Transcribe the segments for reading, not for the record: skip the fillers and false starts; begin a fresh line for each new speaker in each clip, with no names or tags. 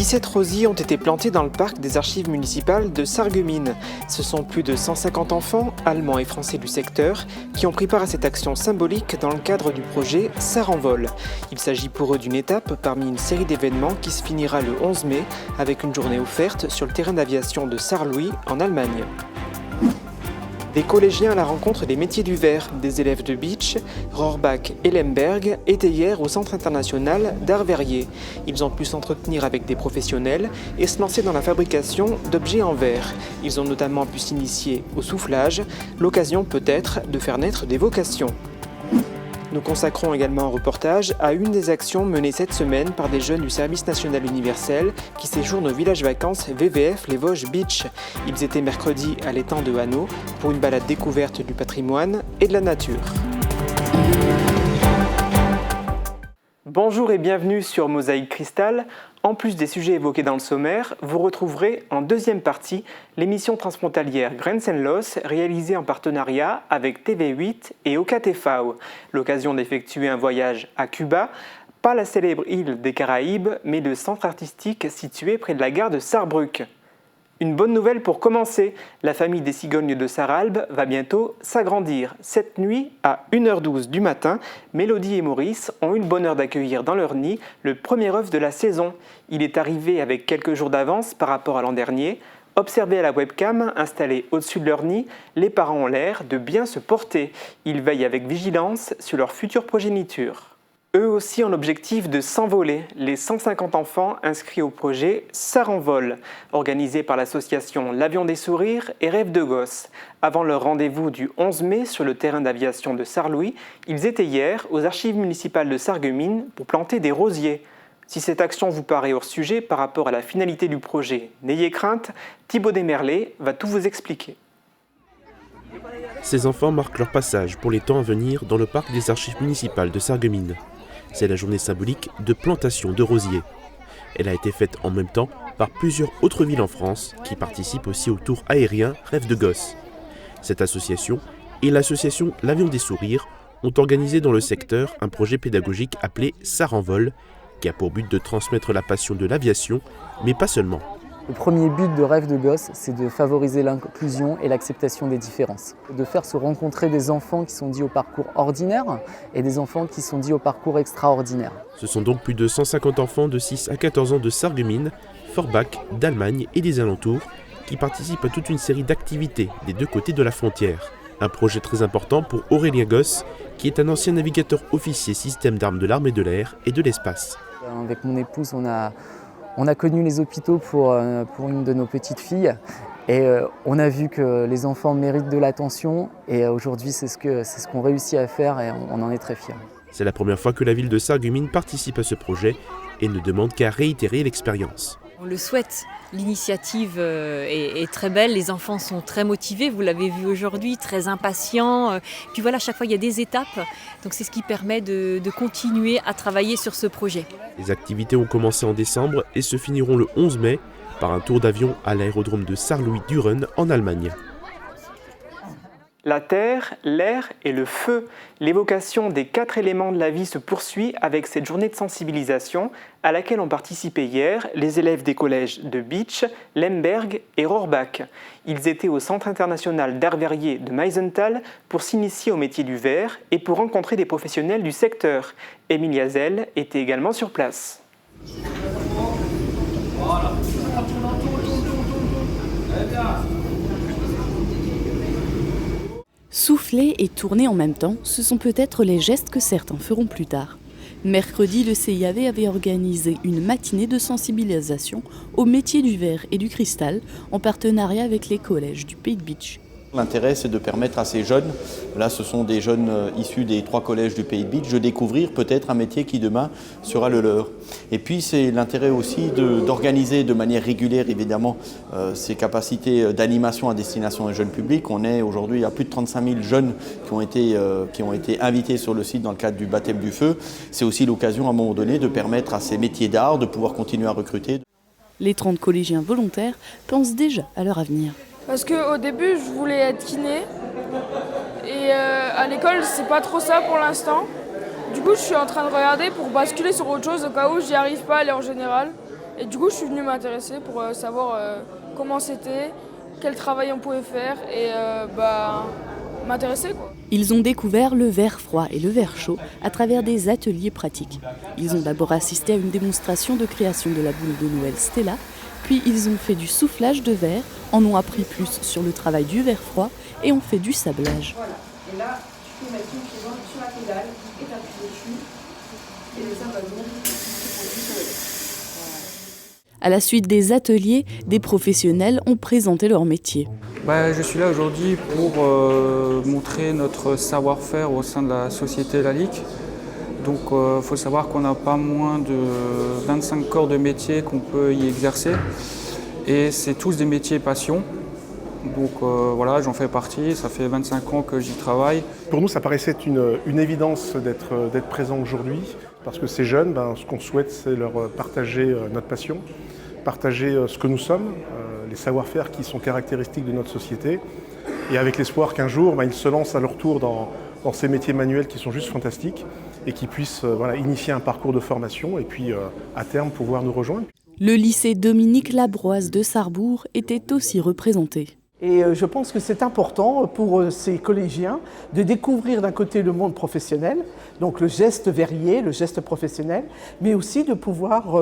17 rosiers ont été plantés dans le parc des archives municipales de Sarreguemines. Ce sont plus de 150 enfants, allemands et français du secteur, qui ont pris part à cette action symbolique dans le cadre du projet Sarrenvol. Il s'agit pour eux d'une étape parmi une série d'événements qui se finira le 11 mai avec une journée offerte sur le terrain d'aviation de Sarrelouis en Allemagne. Des collégiens à la rencontre des métiers du verre, des élèves de Beach, Rohrbach et Lemberg étaient hier au Centre international d'art verrier. Ils ont pu s'entretenir avec des professionnels et se lancer dans la fabrication d'objets en verre. Ils ont notamment pu s'initier au soufflage, l'occasion peut-être de faire naître des vocations. Nous consacrons également un reportage à une des actions menées cette semaine par des jeunes du Service national universel qui séjournent au village vacances VVF Les Vosges Beach. Ils étaient mercredi à l'étang de Hanau pour une balade découverte du patrimoine et de la nature. Bonjour et bienvenue sur Mosaïque Cristal. En plus des sujets évoqués dans le sommaire, vous retrouverez en deuxième partie l'émission transfrontalière Grenzenlos réalisée en partenariat avec TV8 et OKTV. L'occasion d'effectuer un voyage à Cuba, pas la célèbre île des Caraïbes, mais le centre artistique situé près de la gare de Sarrebruck. Une bonne nouvelle pour commencer, la famille des cigognes de Sarralbe va bientôt s'agrandir. Cette nuit, à 1h12 du matin, Mélodie et Maurice ont eu le bonheur d'accueillir dans leur nid le premier œuf de la saison. Il est arrivé avec quelques jours d'avance par rapport à l'an dernier. Observés à la webcam installée au-dessus de leur nid, les parents ont l'air de bien se porter. Ils veillent avec vigilance sur leur future progéniture. Eux aussi ont l'objectif de s'envoler, les 150 enfants inscrits au projet Sarrenvol, organisé par l'association L'Avion des Sourires et Rêve de Gosse. Avant leur rendez-vous du 11 mai sur le terrain d'aviation de Sarrelouis, ils étaient hier aux archives municipales de Sarreguemines pour planter des rosiers. Si cette action vous paraît hors sujet par rapport à la finalité du projet, n'ayez crainte, Thibaut Desmerlet va tout vous expliquer.
Ces enfants marquent leur passage pour les temps à venir dans le parc des archives municipales de Sarreguemines. C'est la journée symbolique de plantation de rosiers. Elle a été faite en même temps par plusieurs autres villes en France qui participent aussi au tour aérien Rêve de Gosse. Cette association et l'association L'Avion des Sourires ont organisé dans le secteur un projet pédagogique appelé Sarrenvol qui a pour but de transmettre la passion de l'aviation, mais pas seulement.
Le premier but de Rêve de Gosse, c'est de favoriser l'inclusion et l'acceptation des différences. De faire se rencontrer des enfants qui sont dits au parcours ordinaire et des enfants qui sont dits au parcours extraordinaire.
Ce sont donc plus de 150 enfants de 6 à 14 ans de Sarreguemines, Forbach, d'Allemagne et des alentours qui participent à toute une série d'activités des deux côtés de la frontière. Un projet très important pour Aurélien Gosse, qui est un ancien navigateur officier système d'armes de l'armée de l'air et de l'espace.
Avec mon épouse, on a connu les hôpitaux pour une de nos petites filles et on a vu que les enfants méritent de l'attention et aujourd'hui c'est ce qu'on réussit à faire et on en est très fiers.
C'est la première fois que la ville de Sarreguemines participe à ce projet et ne demande qu'à réitérer l'expérience.
On le souhaite, l'initiative est très belle, les enfants sont très motivés, vous l'avez vu aujourd'hui, très impatients. Puis voilà, à chaque fois il y a des étapes, donc c'est ce qui permet de continuer à travailler sur ce projet.
Les activités ont commencé en décembre et se finiront le 11 mai par un tour d'avion à l'aérodrome de Sarrelouis-Düren en Allemagne.
La terre, l'air et le feu. L'évocation des 4 éléments de la vie se poursuit avec cette journée de sensibilisation à laquelle ont participé hier les élèves des collèges de Beach, Lemberg et Rohrbach. Ils étaient au Centre international d'art verrier de Meisenthal pour s'initier au métier du verre et pour rencontrer des professionnels du secteur. Émilie Hazel était également sur place. Voilà.
Souffler et tourner en même temps, ce sont peut-être les gestes que certains feront plus tard. Mercredi, le CIAV avait organisé une matinée de sensibilisation au métier du verre et du cristal en partenariat avec les collèges du Pays de Beach.
L'intérêt, c'est de permettre à ces jeunes, là ce sont des jeunes issus des 3 collèges du Pays de Beach, de découvrir peut-être un métier qui demain sera le leur. Et puis c'est l'intérêt aussi d'organiser de manière régulière évidemment ces capacités d'animation à destination des jeunes publics. On est aujourd'hui à plus de 35 000 jeunes qui ont été invités sur le site dans le cadre du baptême du feu. C'est aussi l'occasion à un moment donné de permettre à ces métiers d'art de pouvoir continuer à recruter.
Les 30 collégiens volontaires pensent déjà à leur avenir.
Parce qu'au début, je voulais être kiné et à l'école, c'est pas trop ça pour l'instant. Du coup, je suis en train de regarder pour basculer sur autre chose au cas où j'y arrive pas à aller en général. Et du coup, je suis venue m'intéresser pour savoir comment c'était, quel travail on pouvait faire et m'intéresser, quoi.
Ils ont découvert le verre froid et le verre chaud à travers des ateliers pratiques. Ils ont d'abord assisté à une démonstration de création de la boule de Noël Stella, puis ils ont fait du soufflage de verre, en ont appris plus sur le travail du verre froid et ont fait du sablage.
Voilà, et là, tu peux mettre une pied sur la pédale et t'appuyer dessus, et le sable va venir sur le verre.
À la suite des ateliers, des professionnels ont présenté leur métier.
Je suis là aujourd'hui pour montrer notre savoir-faire au sein de la société Lalique. Donc il faut savoir qu'on n'a pas moins de 25 corps de métier qu'on peut y exercer. Et c'est tous des métiers passion. Donc voilà, j'en fais partie, ça fait 25 ans que j'y travaille.
Pour nous, ça paraissait une évidence d'être présent aujourd'hui, parce que ces jeunes, ce qu'on souhaite, c'est leur partager notre passion, partager ce que nous sommes, les savoir-faire qui sont caractéristiques de notre société, et avec l'espoir qu'un jour, ils se lancent à leur tour dans ces métiers manuels qui sont juste fantastiques, et qui puissent initier un parcours de formation, et puis à terme pouvoir nous rejoindre.
Le lycée Dominique Labroise de Sarrebourg était aussi représenté.
Et je pense que c'est important pour ces collégiens de découvrir d'un côté le monde professionnel, donc le geste verrier, le geste professionnel, mais aussi de pouvoir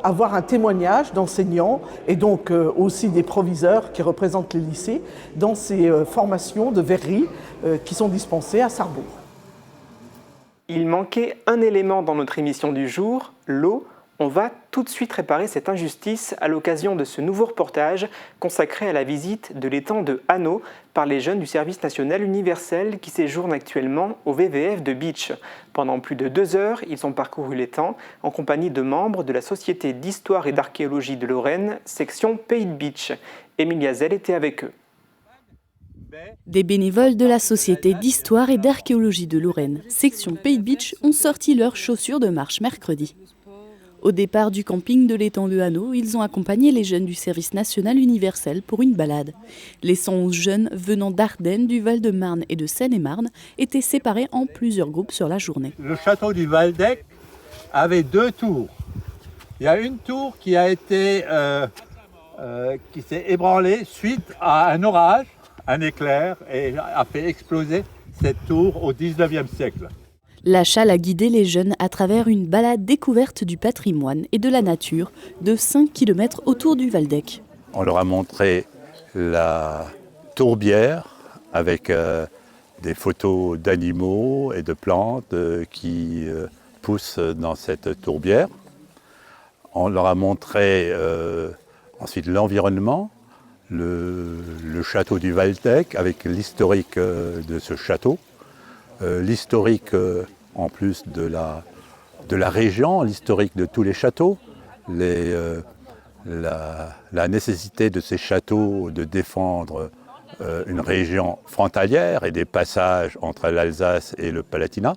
avoir un témoignage d'enseignants et donc aussi des proviseurs qui représentent les lycées dans ces formations de verrerie qui sont dispensées à Sarrebourg.
Il manquait un élément dans notre émission du jour, l'eau. On va tout de suite réparer cette injustice à l'occasion de ce nouveau reportage consacré à la visite de l'étang de Hanau par les jeunes du service national universel qui séjournent actuellement au VVF de Bitche. Pendant plus de 2 heures, ils ont parcouru l'étang en compagnie de membres de la Société d'histoire et d'archéologie de Lorraine, section Pays de Bitche. Émilie Hazel était avec eux.
Des bénévoles de la Société d'histoire et d'archéologie de Lorraine, section Pays de Bitche, ont sorti leurs chaussures de marche mercredi. Au départ du camping de l'étang de Hanau, ils ont accompagné les jeunes du service national universel pour une balade. Les 111 jeunes venant d'Ardennes, du Val-de-Marne et de Seine-et-Marne étaient séparés en plusieurs groupes sur la journée.
Le château du Waldeck avait 2 tours. Il y a une tour qui a été qui s'est ébranlée suite à un orage, un éclair, et a fait exploser cette tour au 19e siècle.
La Chale a guidé les jeunes à travers une balade découverte du patrimoine et de la nature de 5 km autour du Waldeck.
On leur a montré la tourbière avec des photos d'animaux et de plantes qui poussent dans cette tourbière. On leur a montré ensuite l'environnement, le château du Waldeck avec l'historique de ce château. L'historique en plus de la région, l'historique de tous les châteaux, la nécessité de ces châteaux de défendre une région frontalière et des passages entre l'Alsace et le Palatinat.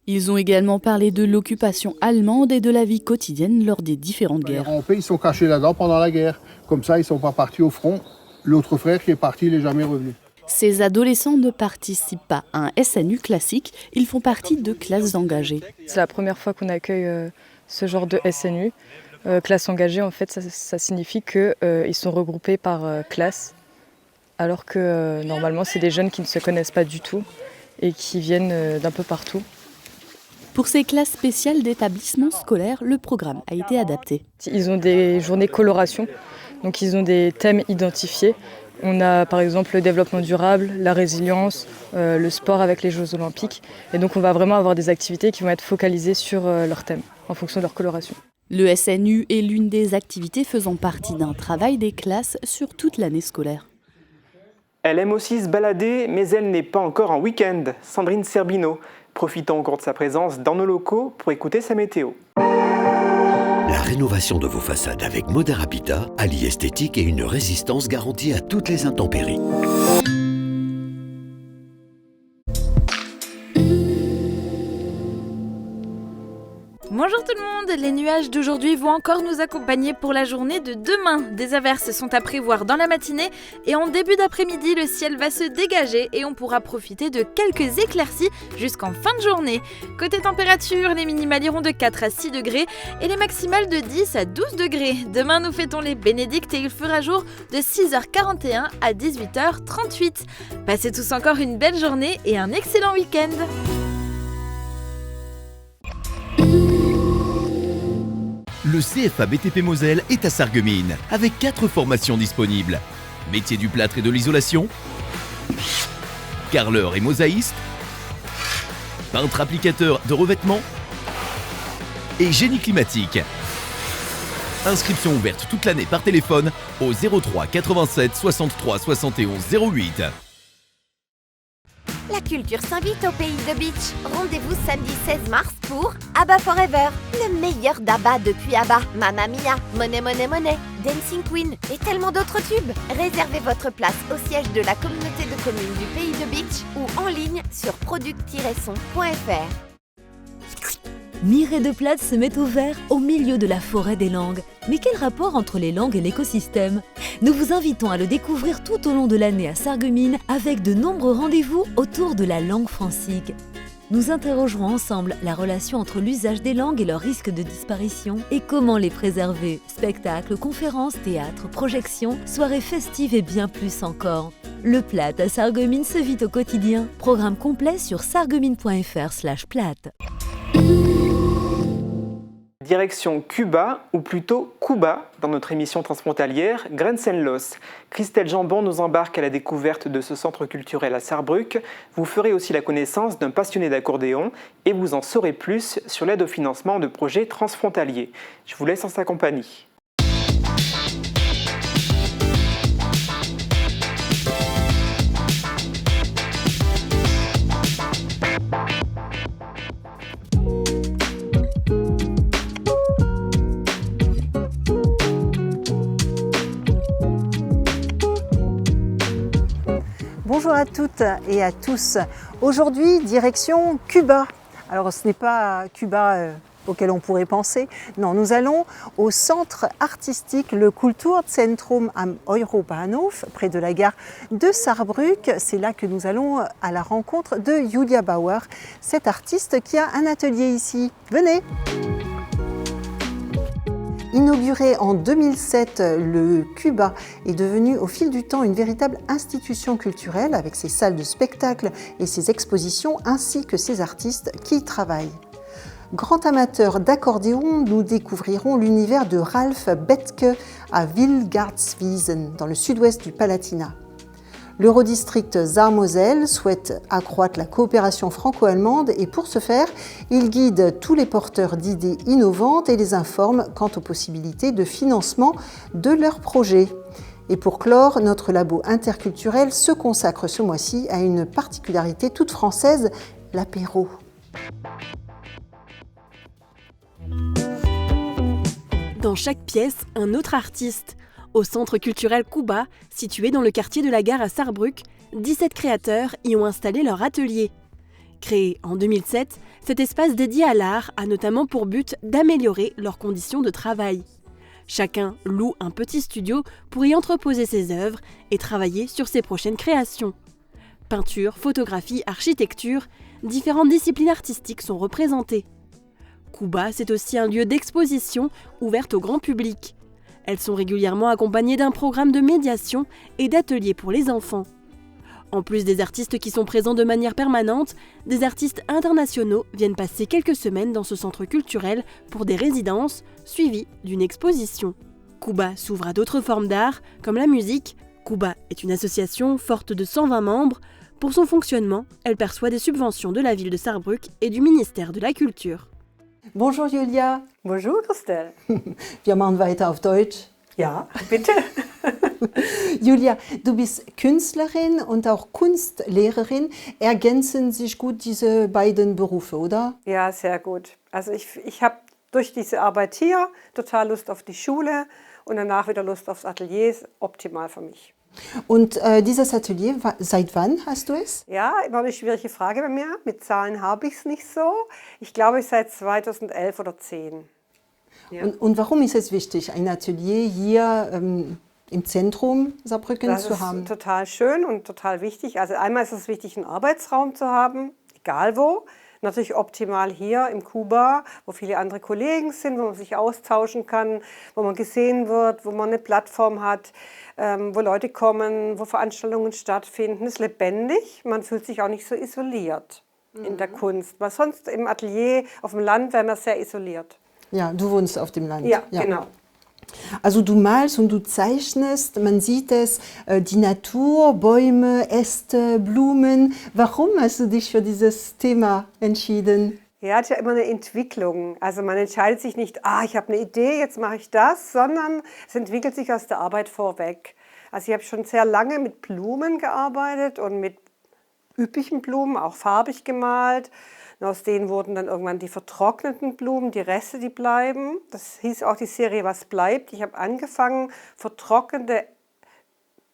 Ils ont également parlé de l'occupation allemande et de la vie quotidienne lors des différentes guerres.
Ils sont cachés là-dedans pendant la guerre, comme ça ils ne sont pas partis au front. L'autre frère qui est parti, il n'est jamais revenu.
Ces adolescents ne participent pas à un SNU classique, ils font partie de classes engagées.
C'est la première fois qu'on accueille ce genre de SNU. Classe engagée, en fait, ça signifie qu'ils sont regroupés par classe, alors que normalement, c'est des jeunes qui ne se connaissent pas du tout et qui viennent d'un peu partout.
Pour ces classes spéciales d'établissements scolaires, le programme a été adapté.
Ils ont des journées coloration, donc ils ont des thèmes identifiés. On a par exemple le développement durable, la résilience, le sport avec les Jeux Olympiques. Et donc on va vraiment avoir des activités qui vont être focalisées sur leur thème, en fonction de leur coloration.
Le SNU est l'une des activités faisant partie d'un travail des classes sur toute l'année scolaire.
Elle aime aussi se balader, mais elle n'est pas encore en week-end. Sandrine Serbino. Profitons encore de sa présence dans nos locaux pour écouter sa météo.
La rénovation de vos façades avec Modern Habitat allie esthétique et une résistance garantie à toutes les intempéries.
Bonjour tout le monde, les nuages d'aujourd'hui vont encore nous accompagner pour la journée de demain. Des averses sont à prévoir dans la matinée et en début d'après-midi, le ciel va se dégager et on pourra profiter de quelques éclaircies jusqu'en fin de journée. Côté température, les minimales iront de 4 à 6 degrés et les maximales de 10 à 12 degrés. Demain, nous fêtons les bénédictes et il fera jour de 6h41 à 18h38. Passez tous encore une belle journée et un excellent week-end.
Le CFA BTP Moselle est à Sarreguemines, avec 4 formations disponibles. Métier du plâtre et de l'isolation, carreleur et mosaïste, peintre applicateur de revêtement et génie climatique. Inscription ouverte toute l'année par téléphone au 03 87 63 71 08.
La culture s'invite au pays de Beach. Rendez-vous samedi 16 mars pour ABBA Forever, le meilleur d'ABBA depuis ABBA, Mamma Mia, Money Money Money, Dancing Queen et tellement d'autres tubes. Réservez votre place au siège de la communauté de communes du pays de Beach ou en ligne sur product-son.fr.
Mireille de Plate se met au vert au milieu de la forêt des langues. Mais quel rapport entre les langues et l'écosystème? Nous vous invitons à le découvrir tout au long de l'année à Sarreguemines avec de nombreux rendez-vous autour de la langue francique. Nous interrogerons ensemble la relation entre l'usage des langues et leur risque de disparition et comment les préserver. Spectacles, conférences, théâtres, projections, soirées festives et bien plus encore. Le Plate à Sarreguemines se vit au quotidien. Programme complet sur sarreguemines.fr/plate.
Direction Cuba, ou plutôt Cuba, dans notre émission transfrontalière Grenzen Los. Christelle Jambon nous embarque à la découverte de ce centre culturel à Sarrebruck. Vous ferez aussi la connaissance d'un passionné d'accordéon et vous en saurez plus sur l'aide au financement de projets transfrontaliers. Je vous laisse en sa compagnie.
Bonjour à toutes et à tous. Aujourd'hui, direction Cuba. Alors ce n'est pas Cuba auquel on pourrait penser. Non, nous allons au centre artistique, le Kulturzentrum am Eurobahnhof, près de la gare de Sarrebruck. C'est là que nous allons à la rencontre de Julia Bauer, cette artiste qui a un atelier ici. Venez! Inauguré en 2007, le Cuba est devenu au fil du temps une véritable institution culturelle avec ses salles de spectacle et ses expositions ainsi que ses artistes qui y travaillent. Grand amateur d'accordéon, nous découvrirons l'univers de Ralph Bethke à Wilgartswiesen, dans le sud-ouest du Palatinat. L'Eurodistrict Saar-Moselle souhaite accroître la coopération franco-allemande et pour ce faire, il guide tous les porteurs d'idées innovantes et les informe quant aux possibilités de financement de leurs projets. Et pour clore, notre labo interculturel se consacre ce mois-ci à une particularité toute française, l'apéro.
Dans chaque pièce, un autre artiste. Au Centre culturel Cuba, situé dans le quartier de la gare à Sarrebruck, 17 créateurs y ont installé leur atelier. Créé en 2007, cet espace dédié à l'art a notamment pour but d'améliorer leurs conditions de travail. Chacun loue un petit studio pour y entreposer ses œuvres et travailler sur ses prochaines créations. Peinture, photographie, architecture, différentes disciplines artistiques sont représentées. Cuba, c'est aussi un lieu d'exposition ouverte au grand public. Elles sont régulièrement accompagnées d'un programme de médiation et d'ateliers pour les enfants. En plus des artistes qui sont présents de manière permanente, des artistes internationaux viennent passer quelques semaines dans ce centre culturel pour des résidences, suivies d'une exposition. Cuba s'ouvre à d'autres formes d'art, comme la musique. Cuba est une association forte de 120 membres. Pour son fonctionnement, elle perçoit des subventions de la ville de Sarrebruck et du ministère de la Culture.
Bonjour Julia.
Bonjour Christelle.
Wir machen weiter auf Deutsch.
Ja, bitte.
Julia, du bist Künstlerin und auch Kunstlehrerin. Ergänzen sich gut diese beiden Berufe, oder?
Ja, sehr gut. Also ich habe durch diese Arbeit hier total Lust auf die Schule und danach wieder Lust aufs Atelier. Ist optimal für mich.
Und dieses Atelier, seit wann hast du es?
Ja, immer eine schwierige Frage bei mir. Mit Zahlen habe ich es nicht so. Ich glaube, seit 2011 oder 2010. Ja.
Und warum ist es wichtig, ein Atelier hier im Zentrum Saarbrücken zu haben?
Das ist total schön und total wichtig. Also einmal ist es wichtig, einen Arbeitsraum zu haben, egal wo. Natürlich optimal hier im Kuba, wo viele andere Kollegen sind, wo man sich austauschen kann, wo man gesehen wird, wo man eine Plattform hat, wo Leute kommen, wo Veranstaltungen stattfinden. Es ist lebendig, man fühlt sich auch nicht so isoliert in der Kunst. Weil sonst im Atelier auf dem Land wäre man sehr isoliert.
Ja, du wohnst auf dem Land.
Ja, genau.
Also du malst und du zeichnest, man sieht es, die Natur, Bäume, Äste, Blumen. Warum hast du dich für dieses Thema entschieden?
Ja, es ist ja immer eine Entwicklung. Also man entscheidet sich nicht, ich habe eine Idee, jetzt mache ich das, sondern es entwickelt sich aus der Arbeit vorweg. Also ich habe schon sehr lange mit Blumen gearbeitet und mit üppigen Blumen, auch farbig gemalt. Und aus denen wurden dann irgendwann die vertrockneten Blumen, die Reste, die bleiben. Das hieß auch die Serie Was bleibt. Ich habe angefangen, vertrocknete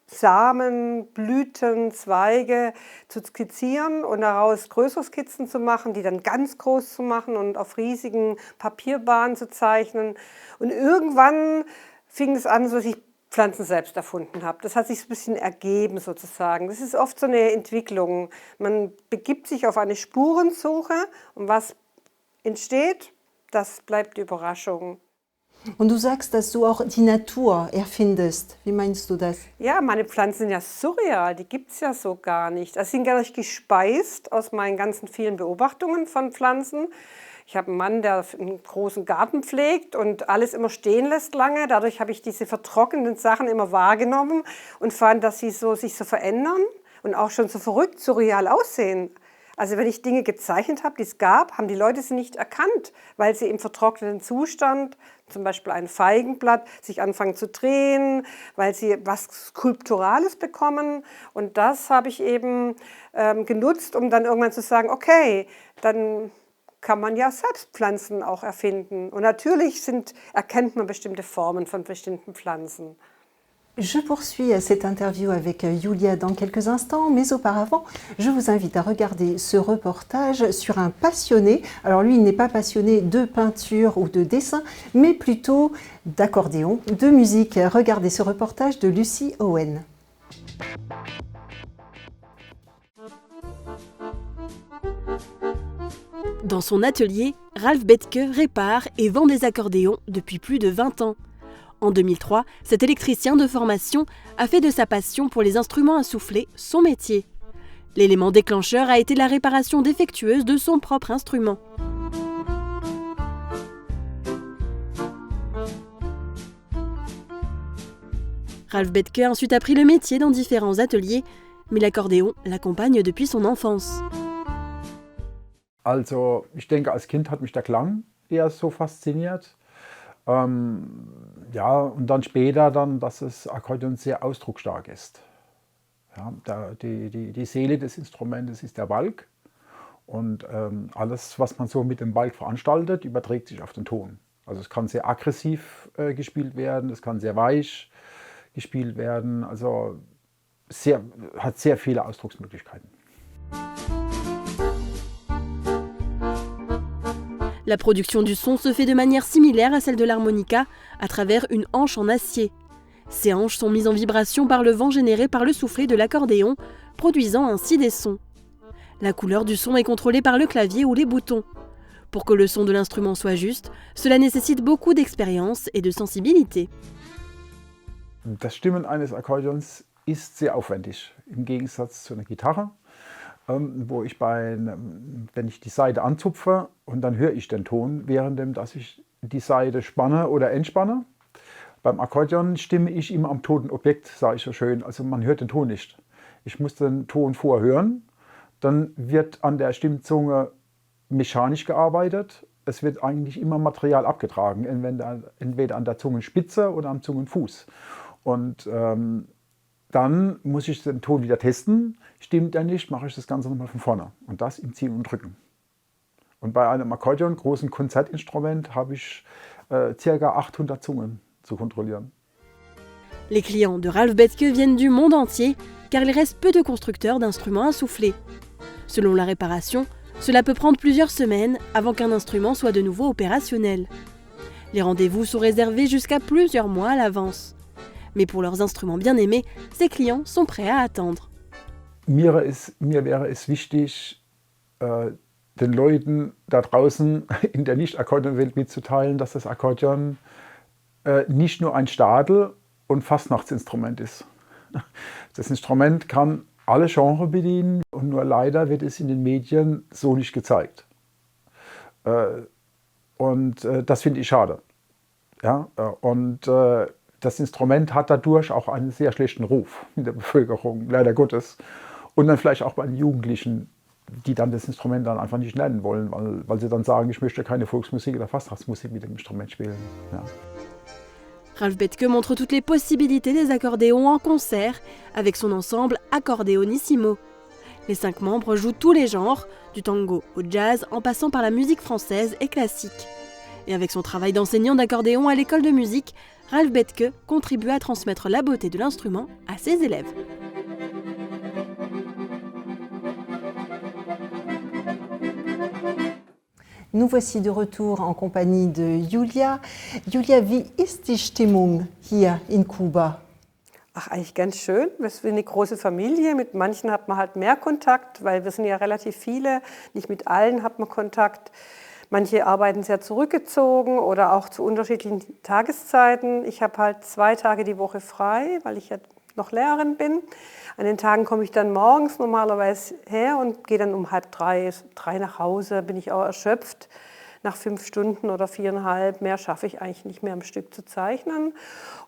Samen, Blüten, Zweige zu skizzieren und daraus größere Skizzen zu machen, die dann ganz groß zu machen und auf riesigen Papierbahnen zu zeichnen. Und irgendwann fing es an, dass ich Pflanzen selbst erfunden habe. Das hat sich ein bisschen ergeben sozusagen. Das ist oft so eine Entwicklung. Man begibt sich auf eine Spurensuche und was entsteht, das bleibt die Überraschung.
Und du sagst, dass du auch die Natur erfindest. Wie meinst du das?
Ja, meine Pflanzen sind ja surreal, die gibt es ja so gar nicht. Also sie sind gar nicht gespeist aus meinen ganzen vielen Beobachtungen von Pflanzen. Ich habe einen Mann, der einen großen Garten pflegt und alles immer stehen lässt lange. Dadurch habe ich diese vertrockneten Sachen immer wahrgenommen und fand, dass sie sich so verändern und auch schon so verrückt, surreal aussehen. Also wenn ich Dinge gezeichnet habe, die es gab, haben die Leute sie nicht erkannt, weil sie im vertrockneten Zustand, zum Beispiel ein Feigenblatt, sich anfangen zu drehen, weil sie was Skulpturales bekommen. Und das habe ich eben genutzt, um dann irgendwann zu sagen, okay, dann kann man ja selbst Pflanzen auch erfinden. Und natürlich erkennt man bestimmte Formen von bestimmten Pflanzen.
Je poursuis cette interview avec Julia dans quelques instants, mais auparavant, je vous invite à regarder ce reportage sur un passionné. Alors lui, il n'est pas passionné de peinture ou de dessin, mais plutôt d'accordéon, de musique. Regardez ce reportage de Lucie Owen.
Dans son atelier, Ralph Bethke répare et vend des accordéons depuis plus de 20 ans. En 2003, cet électricien de formation a fait de sa passion pour les instruments à souffler son métier. L'élément déclencheur a été la réparation défectueuse de son propre instrument. Ralph Bethke a ensuite appris le métier dans différents ateliers, mais l'accordéon l'accompagne depuis son enfance.
Also ich denke, als Kind hat mich der Klang eher so fasziniert. Ja, und dann später, dass das Akkordeon sehr ausdrucksstark ist. Ja, die Seele des Instrumentes ist der Balg und alles, was man so mit dem Balg veranstaltet, überträgt sich auf den Ton. Also es kann sehr aggressiv gespielt werden, es kann sehr weich gespielt werden, also hat sehr viele Ausdrucksmöglichkeiten.
La production du son se fait de manière similaire à celle de l'harmonica, à travers une hanche en acier. Ces hanches sont mises en vibration par le vent généré par le soufflet de l'accordéon, produisant ainsi des sons. La couleur du son est contrôlée par le clavier ou les boutons. Pour que le son de l'instrument soit juste, cela nécessite beaucoup d'expérience et de sensibilité.
Das Stimmen eines Akkordeons ist sehr aufwendig, im Gegensatz zu einer Gitarre, wo wenn ich die Saite anzupfe und dann höre ich den Ton, währenddem ich die Saite spanne oder entspanne. Beim Akkordeon stimme ich immer am toten Objekt, sage ich so schön, also man hört den Ton nicht. Ich muss den Ton vorhören, dann wird an der Stimmzunge mechanisch gearbeitet. Es wird eigentlich immer Material abgetragen, entweder an der Zungenspitze oder am Zungenfuß. Und dann muss ich den Ton wieder testen. Stimmt er nicht, mache ich das Ganze nochmal von vorne. Und das im Ziehen und Drücken. Und bei einem Akkordeon, großen Konzertinstrument, habe ich ca. 800 Zungen zu kontrollieren.
Les clients de Ralph Bethke viennent du monde entier, car il reste peu de constructeurs d'instruments à souffler. Selon la réparation, cela peut prendre plusieurs semaines avant qu'un instrument soit de nouveau opérationnel. Les rendez-vous sont réservés jusqu'à plusieurs mois à l'avance. Mais pour leurs instruments bien aimés, ces clients sont prêts à attendre.
Mir wäre es wichtig, den Leuten da draußen in der Nicht-Akkordeonwelt mitzuteilen, dass das Akkordeon nicht nur ein Stadel- und Fastnachtsinstrument ist. Das Instrument kann alle Genres bedienen und nur leider wird es in den Medien so nicht gezeigt. Das finde ich schade. Ja? Das Instrument hat dadurch auch einen sehr schlechten Ruf in der Bevölkerung, leider Gottes. Und dann vielleicht auch bei den Jugendlichen, die dann das Instrument dann einfach nicht lernen wollen, weil sie dann sagen, ich möchte keine Volksmusik oder Fastnachtsmusik mit dem Instrument spielen. Ja.
Ralph Bethke montre toutes les possibilités des accordéons en concert avec son ensemble Accordéonissimo. Les 5 membres jouent tous les genres, du tango au jazz en passant par la musique française et classique. Et avec son travail d'enseignant d'accordéon à l'école de musique, Ralph Bethke contribue à transmettre la beauté de l'instrument à ses élèves.
Nous voici de retour en compagnie de Julia. Julia, wie ist die Stimmung hier in Kuba?
Ach, eigentlich ganz schön. Wir sind eine große Familie. Mit manchen hat man halt mehr Kontakt, weil wir sind ja relativ viele. Nicht mit allen hat man Kontakt. Manche arbeiten sehr zurückgezogen oder auch zu unterschiedlichen Tageszeiten. Ich habe halt 2 Tage die Woche frei, weil ich ja noch Lehrerin bin. An den Tagen komme ich dann morgens normalerweise her und gehe dann um 2:30 nach Hause. Bin ich auch erschöpft nach 5 Stunden oder 4,5. Mehr schaffe ich eigentlich nicht mehr am Stück zu zeichnen.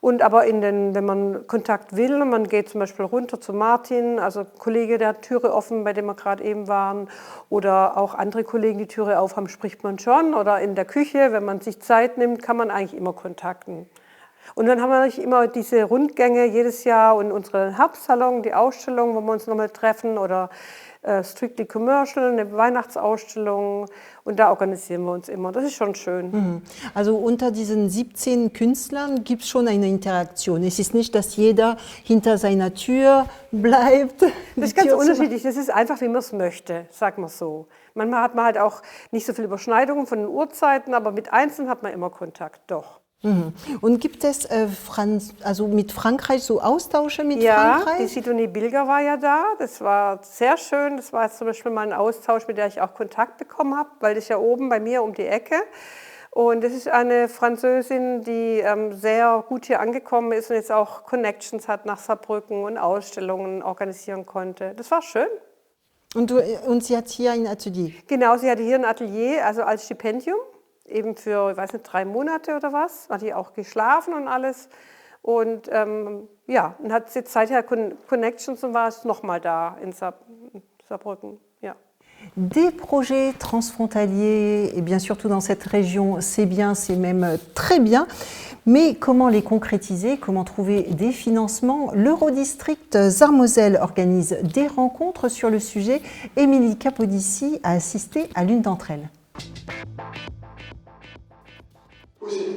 Und aber wenn man Kontakt will, man geht zum Beispiel runter zu Martin, also Kollege, der hat Türe offen, bei dem wir gerade eben waren, oder auch andere Kollegen, die Türe auf haben, spricht man schon. Oder in der Küche, wenn man sich Zeit nimmt, kann man eigentlich immer kontakten. Und dann haben wir natürlich immer diese Rundgänge jedes Jahr und unseren Herbstsalon, die Ausstellung, wo wir uns nochmal treffen, oder Strictly Commercial, eine Weihnachtsausstellung, und da organisieren wir uns immer. Das ist schon schön.
Also unter diesen 17 Künstlern gibt es schon eine Interaktion. Es ist nicht, dass jeder hinter seiner Tür bleibt.
Das ist ganz unterschiedlich. Das ist einfach, wie man es möchte, sagen wir so. Manchmal hat man halt auch nicht so viele Überschneidungen von den Uhrzeiten, aber mit Einzelnen hat man immer Kontakt, doch.
Und gibt es also mit Frankreich so Austausche mit
Frankreich? Ja, die Sidonie Bilger war ja da. Das war sehr schön. Das war jetzt zum Beispiel mal ein Austausch, mit der ich auch Kontakt bekommen habe, weil das ja oben bei mir um die Ecke. Und das ist eine Französin, die sehr gut hier angekommen ist und jetzt auch Connections hat nach Saarbrücken und Ausstellungen organisieren konnte. Das war schön.
Und sie hat hier ein Atelier?
Genau, sie hatte hier ein Atelier, also als Stipendium. Eben für, ich weiß nicht, 3 Monate oder was, hat die auch geschlafen und alles. Und ja, und hat jetzt seither Connections und war es nochmal da in Saarbrücken. Ja.
Des projets transfrontaliers, et bien surtout dans cette région, c'est bien, c'est même très bien. Mais comment les concrétiser? Comment trouver des financements? L'Eurodistrict Sarre-Moselle organise des rencontres sur le sujet. Émilie Capodici a assisté à l'une d'entre elles.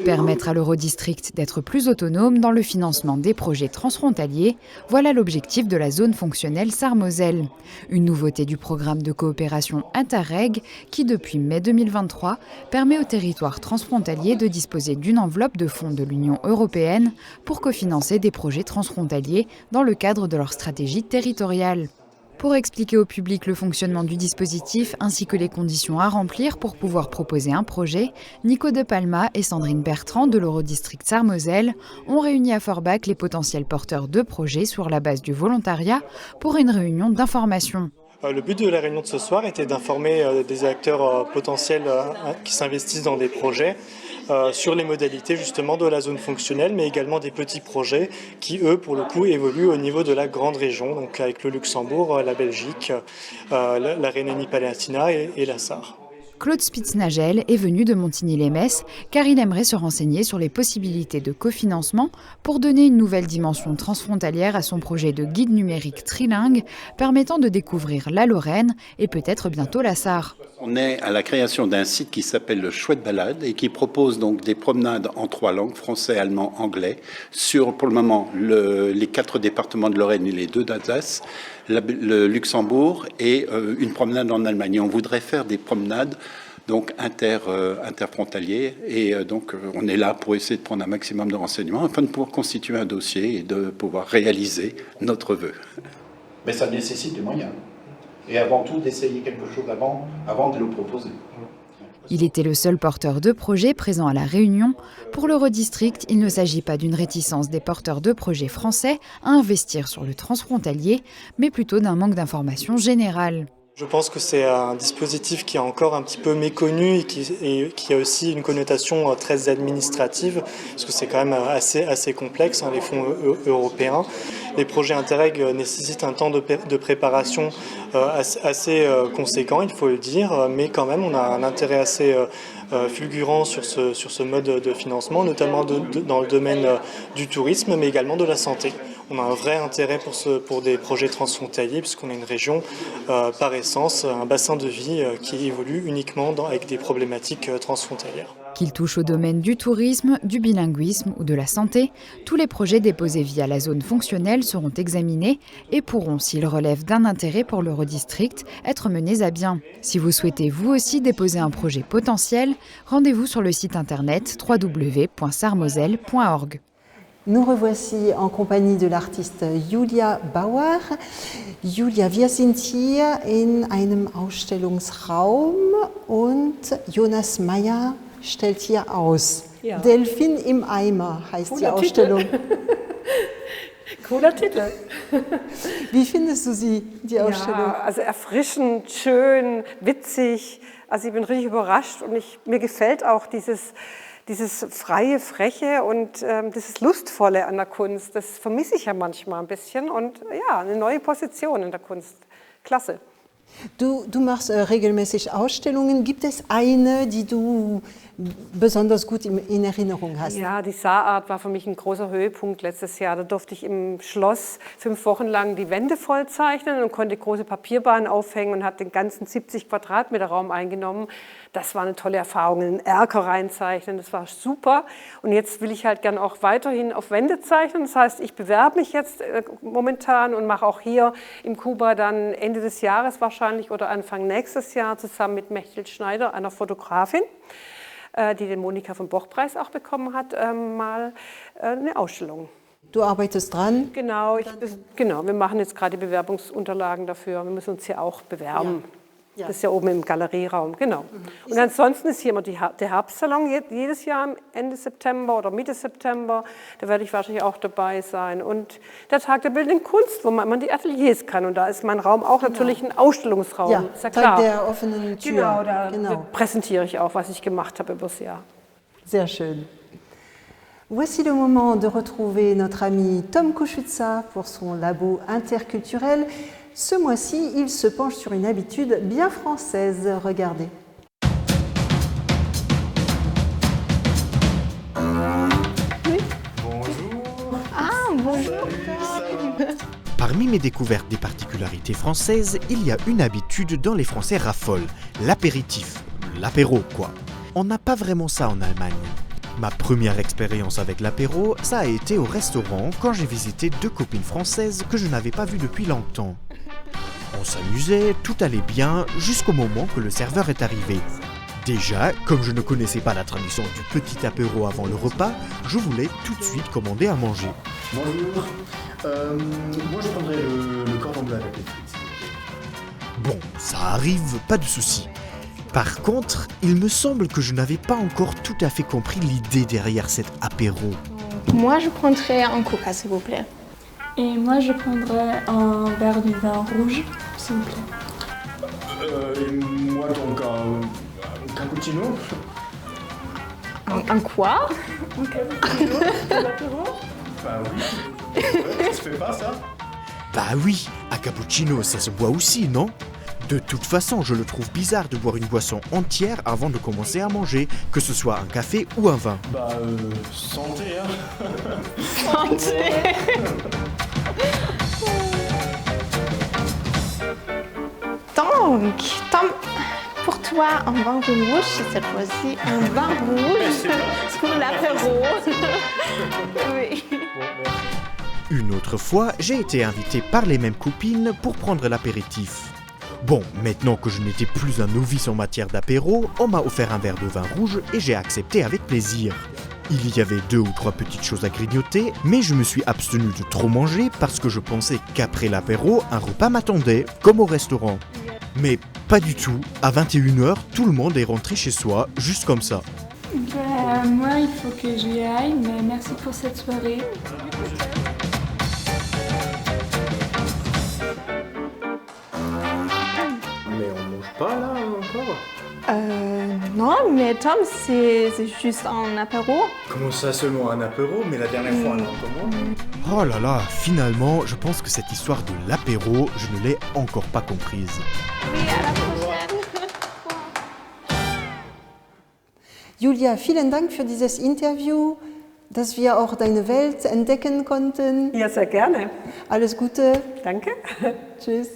Permettre à l'Eurodistrict d'être plus autonome dans le financement des projets transfrontaliers, voilà l'objectif de la zone fonctionnelle Sarre-Moselle. Une nouveauté du programme de coopération Interreg qui, depuis mai 2023, permet aux territoires transfrontaliers de disposer d'une enveloppe de fonds de l'Union européenne pour cofinancer des projets transfrontaliers dans le cadre de leur stratégie territoriale. Pour expliquer au public le fonctionnement du dispositif ainsi que les conditions à remplir pour pouvoir proposer un projet, Nico De Palma et Sandrine Bertrand de l'Eurodistrict Sarre-Moselle ont réuni à Forbach les potentiels porteurs de projets sur la base du volontariat pour une réunion d'information.
Le but de la réunion de ce soir était d'informer des acteurs potentiels qui s'investissent dans des projets sur les modalités justement de la zone fonctionnelle, mais également des petits projets qui, eux, pour le coup, évoluent au niveau de la grande région, donc avec le Luxembourg, la Belgique, la Rhénanie-Palatinat et la Sarre.
Claude Spitznagel est venu de Montigny-lès-Metz car il aimerait se renseigner sur les possibilités de cofinancement pour donner une nouvelle dimension transfrontalière à son projet de guide numérique trilingue permettant de découvrir la Lorraine et peut-être bientôt la Sarre.
On est à la création d'un site qui s'appelle le Chouette Balade et qui propose donc des promenades en 3 langues, français, allemand, anglais, sur pour le moment les 4 départements de Lorraine et les 2 d'Alsace, le Luxembourg et une promenade en Allemagne. Et on voudrait faire des promenades donc interfrontaliers et donc on est là pour essayer de prendre un maximum de renseignements afin de pouvoir constituer un dossier et de pouvoir réaliser notre vœu.
Mais ça nécessite des moyens. Et avant tout, d'essayer quelque chose avant de le proposer.
Il était le seul porteur de projet présent à la réunion. Pour l'Eurodistrict, il ne s'agit pas d'une réticence des porteurs de projets français à investir sur le transfrontalier, mais plutôt d'un manque d'informations générales.
Je pense que c'est un dispositif qui est encore un petit peu méconnu et qui a aussi une connotation très administrative, parce que c'est quand même assez complexe, les fonds européens. Les projets Interreg nécessitent un temps de préparation assez conséquent, il faut le dire, mais quand même on a un intérêt assez fulgurant sur ce mode de financement, notamment dans le domaine du tourisme, mais également de la santé. On a un vrai intérêt pour des projets transfrontaliers, puisqu'on est une région, par essence, un bassin de vie qui évolue uniquement avec des problématiques transfrontalières.
Qu'ils touchent au domaine du tourisme, du bilinguisme ou de la santé, tous les projets déposés via la zone fonctionnelle seront examinés et pourront, s'ils relèvent d'un intérêt pour l'Eurodistrict, être menés à bien. Si vous souhaitez vous aussi déposer un projet potentiel, rendez-vous sur le site internet www.sarmoselle.org.
Nous revoici en compagnie de l'artiste Julia Bauer. Julia, wir sind hier in einem Ausstellungsraum und Jonas Meyer stellt hier aus. Ja. Delfin im Eimer heißt die Ausstellung.
Cooler Titel.
Wie findest du die Ausstellung?
Ja, also erfrischend, schön, witzig. Also ich bin richtig überrascht und mir gefällt auch dieses freie, freche und dieses Lustvolle an der Kunst. Das vermisse ich ja manchmal ein bisschen und ja, eine neue Position in der Kunst. Klasse.
Du machst regelmäßig Ausstellungen. Gibt es eine, die du besonders gut in Erinnerung hast?
Ja, die Saarart war für mich ein großer Höhepunkt letztes Jahr. Da durfte ich im Schloss 5 Wochen lang die Wände voll zeichnen und konnte große Papierbahnen aufhängen und hat den ganzen 70 Quadratmeter Raum eingenommen. Das war eine tolle Erfahrung, in den Erker reinzeichnen, das war super. Und jetzt will ich halt gern auch weiterhin auf Wände zeichnen. Das heißt, ich bewerbe mich jetzt momentan und mache auch hier im Kuba dann Ende des Jahres wahrscheinlich oder Anfang nächstes Jahr zusammen mit Mechthild Schneider, einer Fotografin, die den Monika von Boch-Preis auch bekommen hat, mal eine Ausstellung.
Du arbeitest dran?
Genau, wir machen jetzt gerade die Bewerbungsunterlagen dafür. Wir müssen uns hier auch bewerben. Ja. Ja. Das ist ja oben im Galerieraum, genau. Und ansonsten ist hier immer der Herbstsalon jedes Jahr Ende September oder Mitte September. Da werde ich wahrscheinlich auch dabei sein. Und der Tag der Bildenden Kunst, wo man die Ateliers kann. Und da ist mein Raum auch natürlich ein Ausstellungsraum.
Ja,
ist ja klar.
Tag der offenen Tür.
Genau, da präsentiere ich auch, was ich gemacht habe übers Jahr.
Sehr schön. Voici le moment de retrouver notre ami Tom Koschwitza pour son labo interculturel. Ce mois-ci, il se penche sur une habitude bien française. Regardez.
Oui. Bonjour. Ah, bonjour. Parmi mes découvertes des particularités françaises, il y a une habitude dont les Français raffolent, l'apéritif, l'apéro quoi. On n'a pas vraiment ça en Allemagne. Ma première expérience avec l'apéro, ça a été au restaurant quand j'ai visité 2 copines françaises que je n'avais pas vues depuis longtemps. On s'amusait, tout allait bien, jusqu'au moment que le serveur est arrivé. Déjà, comme je ne connaissais pas la tradition du petit apéro avant le repas, je voulais tout de suite commander à manger.
Bonjour, moi je prendrais le cordon bleu avec les frites.
Bon, ça arrive, pas de souci. Par contre, il me semble que je n'avais pas encore tout à fait compris l'idée derrière cet apéro.
Moi, je prendrais un coca, s'il vous plaît.
Et moi, je prendrais un verre de vin rouge, s'il vous plaît.
Et moi, donc, un cappuccino.
Un quoi?
Un cappuccino de l'apéro. Bah oui. Ouais, ça se fait pas, ça?
Bah oui, un cappuccino, ça se boit aussi, non? De toute façon, je le trouve bizarre de boire une boisson entière avant de commencer à manger, que ce soit un café ou un vin.
Santé, hein.
Santé. Donc, Tom, pour toi, un vin rouge, cette fois-ci, un vin rouge pour l'apéro. Oui.
Une autre fois, j'ai été invité par les mêmes copines pour prendre l'apéritif. Bon, maintenant que je n'étais plus un novice en matière d'apéro, on m'a offert un verre de vin rouge et j'ai accepté avec plaisir. Il y avait 2 ou 3 petites choses à grignoter, mais je me suis abstenu de trop manger parce que je pensais qu'après l'apéro, un repas m'attendait, comme au restaurant. Mais pas du tout, à 21h, tout le monde est rentré chez soi, juste comme ça.
Moi, il faut que j'y aille, mais merci pour cette soirée.
Mais on mange pas là encore?
Non, mais Tom, c'est juste un apéro.
Comment ça, seulement un apéro? Mais la dernière fois, alors comment?
Oh là là, finalement, je pense que cette histoire de l'apéro, je ne l'ai encore pas comprise.
Oui, à la prochaine.
Julia, vielen Dank für dieses Interview, dass wir auch deine Welt entdecken konnten.
Ja, sehr gerne.
Alles Gute.
Danke.
Tschüss.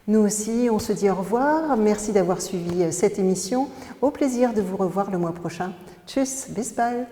Nous aussi, on se dit au revoir. Merci d'avoir suivi cette émission. Au plaisir de vous revoir le mois prochain. Tschüss, bis bald.